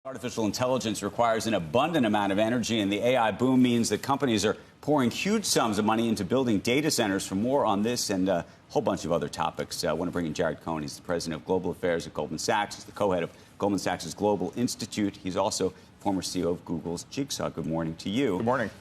Artificial intelligence requires an abundant amount of energy, and the AI boom means that companies are pouring huge sums of money into building data centers. For more on this and a whole bunch of other topics, I want to bring in Jared Cohen. He's the president of global affairs at Goldman Sachs. He's the co-head of Goldman Sachs Global Institute. He's also former CEO of Google's Jigsaw. Good morning to you. Good morning.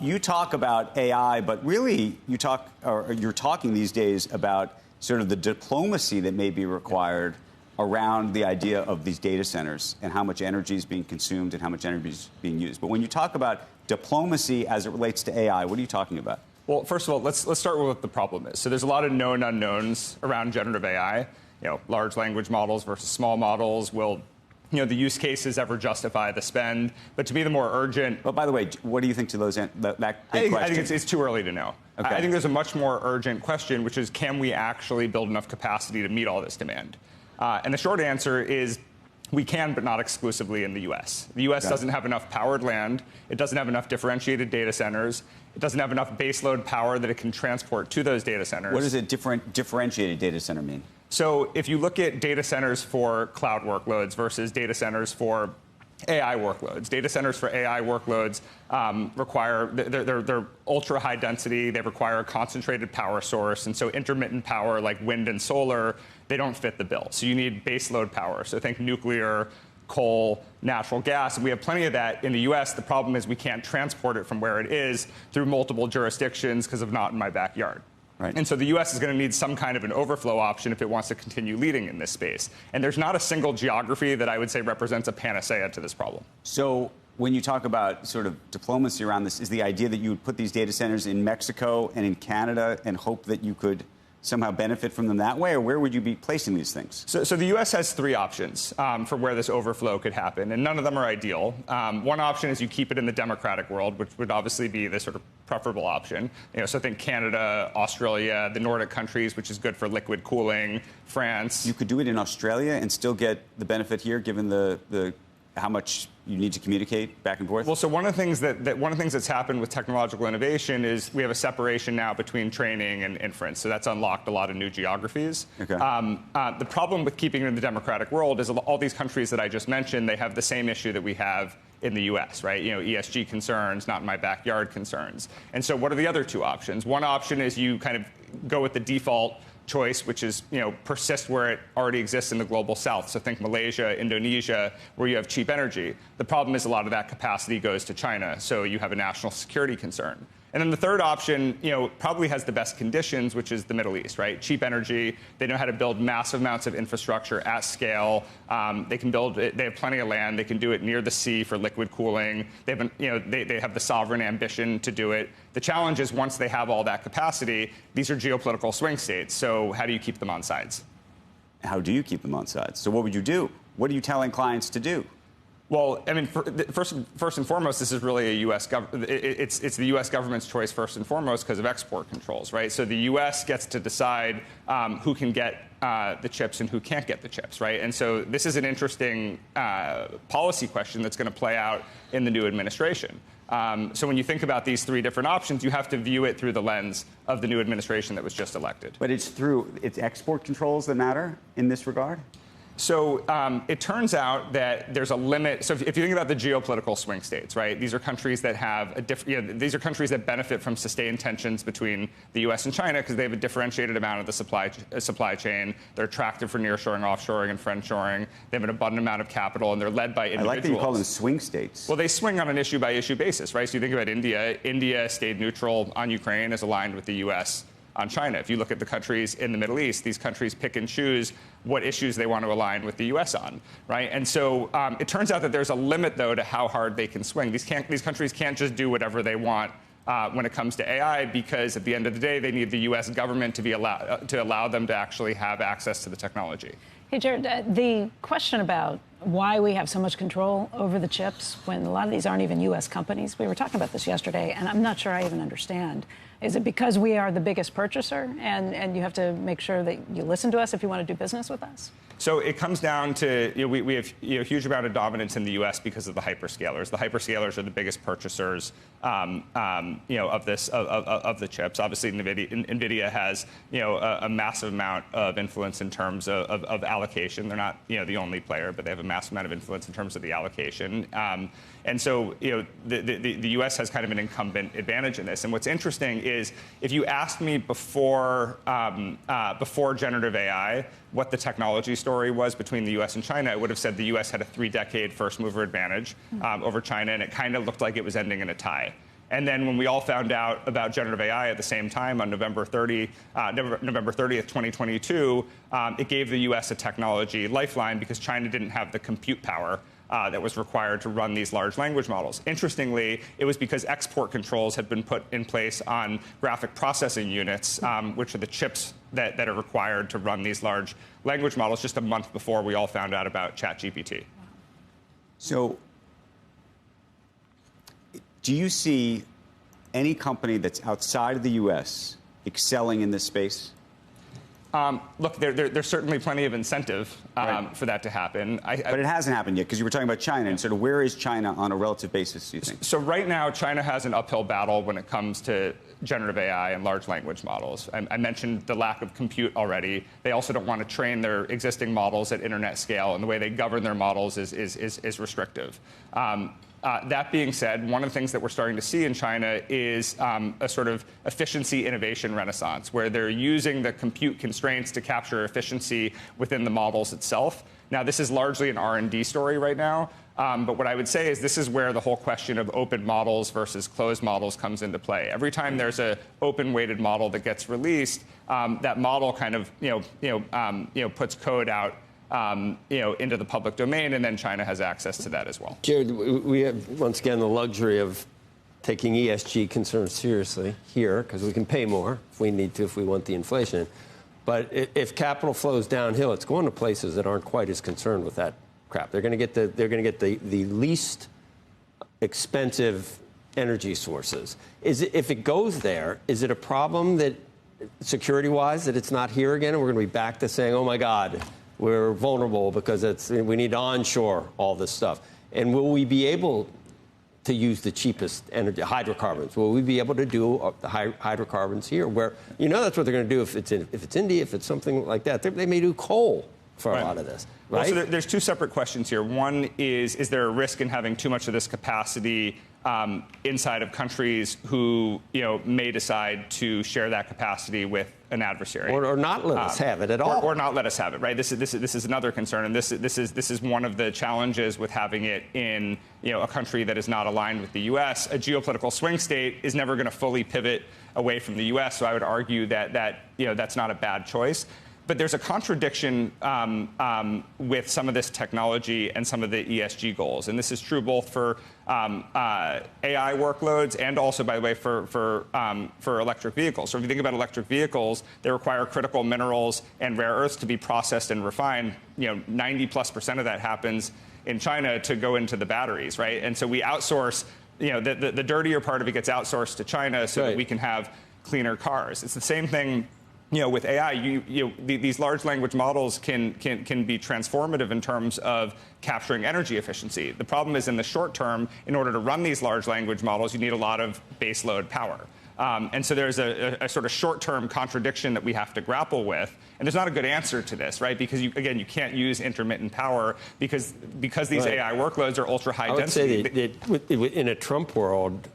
You talk about AI, but really you're talking these days about sort of the diplomacy that may be required around the idea of these data centers and how much energy is being consumed and how much energy is being used. But when you talk about diplomacy as it relates to AI, what are you talking about? Well, first of all, let's start with what the problem is. So there's a lot of known unknowns around generative AI. Large language models versus small models. Will the use cases ever justify the spend? But to me, the more urgent. But by the way, what do you think to those that big question? I think it's too early to know. Okay. I think there's a much more urgent question, which is, can we actually build enough capacity to meet all this demand? And the short answer is we can, but not exclusively in the U.S. The U.S. doesn't have enough powered land. It doesn't have enough differentiated data centers. It doesn't have enough baseload power that it can transport to those data centers. What does a differentiated data center mean? So if you look at data centers for cloud workloads versus data centers for AI workloads. Data centers for AI workloads they're ultra high density. They require a concentrated power source. And so intermittent power like wind and solar, they don't fit the bill. So you need baseload power. So think nuclear, coal, natural gas. We have plenty of that in the U.S. The problem is we can't transport it from where it is through multiple jurisdictions because of not in my backyard. Right. And so the U.S. is going to need some kind of an overflow option if it wants to continue leading in this space. And there's not a single geography that I would say represents a panacea to this problem. So when you talk about sort of diplomacy around this, is the idea that you would put these data centers in Mexico and in Canada and hope that you could somehow benefit from them that way? Or where would you be placing these things? So the U.S. has three options for where this overflow could happen, and none of them are ideal. One option is you keep it in the democratic world, which would obviously be the sort of preferable option. So think Canada, Australia, the Nordic countries, which is good for liquid cooling, France. You could do it in Australia and still get the benefit here, given the how much you need to communicate back and forth? Well, so one of the things that's happened with technological innovation is we have a separation now between training and inference. So that's unlocked a lot of new geographies. Okay. The problem with keeping it in the democratic world is all these countries that I just mentioned, they have the same issue that we have in the U.S., right? ESG concerns, not in my backyard concerns. And so what are the other two options? One option is you kind of go with the default choice, which is, persist where it already exists in the global south. So think Malaysia, Indonesia, where you have cheap energy. The problem is a lot of that capacity goes to China, so you have a national security concern. And then the third option, probably has the best conditions, which is the Middle East, right? Cheap energy. They know how to build massive amounts of infrastructure at scale. They can build it. They have plenty of land. They can do it near the sea for liquid cooling. They have the sovereign ambition to do it. The challenge is once they have all that capacity, these are geopolitical swing states. So how do you keep them on sides? How do you keep them on sides? So what would you do? What are you telling clients to do? Well, I mean, first and foremost, this is really a U.S. It's the U.S. government's choice first and foremost because of export controls, right? So the U.S. gets to decide who can get the chips and who can't get the chips, right? And so this is an interesting policy question that's going to play out in the new administration. So when you think about these three different options, you have to view it through the lens of the new administration that was just elected. But it's export controls that matter in this regard? So it turns out that there's a limit. So if you think about the geopolitical swing states, right? These are countries that have these are countries that benefit from sustained tensions between the U.S. and China because they have a differentiated amount of the supply chain. They're attractive for nearshoring, offshoring, and friendshoring. They have an abundant amount of capital, and they're led by individuals. I like that you call them swing states. Well, they swing on an issue-by-issue basis, right? So you think about India. India stayed neutral on Ukraine, is aligned with the U.S. on China. If you look at the countries in the Middle East, these countries pick and choose what issues they want to align with the U.S. on, right? And so it turns out that there's a limit, though, to how hard they can swing. These countries can't just do whatever they want when it comes to AI because at the end of the day, they need the U.S. government to allow them to actually have access to the technology. Hey, Jared, the question about why we have so much control over the chips when a lot of these aren't even U.S. companies. We were talking about this yesterday, and I'm not sure I even understand. Is it because we are the biggest purchaser and you have to make sure that you listen to us if you want to do business with us? So it comes down to, we have a huge amount of dominance in the U.S. because of the hyperscalers. The hyperscalers are the biggest purchasers, of the chips. Obviously, NVIDIA has, a massive amount of influence in terms of allocation. They're not, the only player, but they have a massive amount of influence in terms of the allocation. And so, the U.S. has kind of an incumbent advantage in this. And what's interesting is, if you asked me before generative AI what the technology story was between the U.S. and China, I would have said the U.S. had a 3-decade first-mover advange over China, and it kind of looked like it was ending in a tie. And then when we all found out about generative AI at the same time on November 30th, 2022, it gave the U.S. a technology lifeline because China didn't have the compute power that was required to run these large language models. Interestingly, it was because export controls had been put in place on graphic processing units, which are the chips that are required to run these large language models, just a month before we all found out about ChatGPT. So, do you see any company that's outside of the U.S. excelling in this space? Look, there's certainly plenty of incentive for that to happen. But it hasn't happened yet, because you were talking about China. And sort of where is China on a relative basis, do you think? So right now, China has an uphill battle when it comes to generative AI and large language models. I mentioned the lack of compute already. They also don't want to train their existing models at internet scale, and the way they govern their models is restrictive. That being said, one of the things that we're starting to see in China is a sort of efficiency innovation renaissance, where they're using the compute constraints to capture efficiency within the models itself. Now, this is largely an R&D story right now, but what I would say is this is where the whole question of open models versus closed models comes into play. Every time there's an open-weighted model that gets released, that model kind of puts code out into the public domain, and then China has access to that as well. Jared, we have, once again, the luxury of taking ESG concerns seriously here, because we can pay more if we need to, if we want the inflation. But if capital flows downhill, it's going to places that aren't quite as concerned with that crap. They're going to get the least expensive energy sources. If it goes there, is it a problem that security-wise that it's not here again, and we're going to be back to saying, oh my God, we're vulnerable because we need to onshore all this stuff? And will we be able to use the cheapest energy, hydrocarbons? Will we be able to do the hydrocarbons here? Where that's what they're going to do if it's India, if it's something like that. They may do coal for a lot of this, right? Well, so there's two separate questions here. One is there a risk in having too much of this capacity inside of countries who may decide to share that capacity with an adversary, or not let us have it at all, or not let us have it? Right. This is another concern, and this is one of the challenges with having it in a country that is not aligned with the U.S. A geopolitical swing state is never going to fully pivot away from the U.S. So I would argue that that's not a bad choice. But there's a contradiction with some of this technology and some of the ESG goals. And this is true both for AI workloads and also, by the way, for electric vehicles. So if you think about electric vehicles, they require critical minerals and rare earths to be processed and refined. 90+% of that happens in China to go into the batteries, right? And so we outsource, the dirtier part of it gets outsourced to China so that we can have cleaner cars. It's the same thing. With AI, these large language models can be transformative in terms of capturing energy efficiency. The problem is, in the short term, in order to run these large language models, you need a lot of baseload power. And so there's a sort of short-term contradiction that we have to grapple with. And there's not a good answer to this, right? Because, you can't use intermittent power because these AI workloads are ultra-high density. I would say that in a Trump world,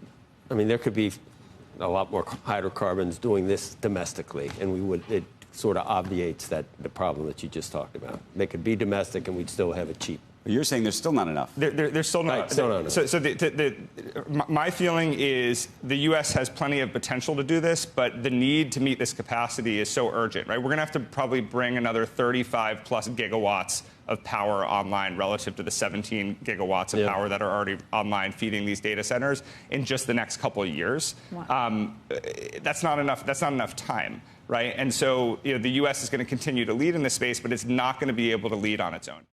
there could be a lot more hydrocarbons doing this domestically, and it sort of obviates the problem that you just talked about. They could be domestic, and we'd still have it cheap. But you're saying there's still not enough. There's still not. Right, still not enough. So my feeling is the U.S. has plenty of potential to do this, but the need to meet this capacity is so urgent, right? We're going to have to probably bring another 35+ gigawatts of power online relative to the 17 gigawatts of power that are already online feeding these data centers in just the next couple of years. Wow. That's not enough. That's not enough time, right? And so the U.S. is going to continue to lead in this space, but it's not going to be able to lead on its own.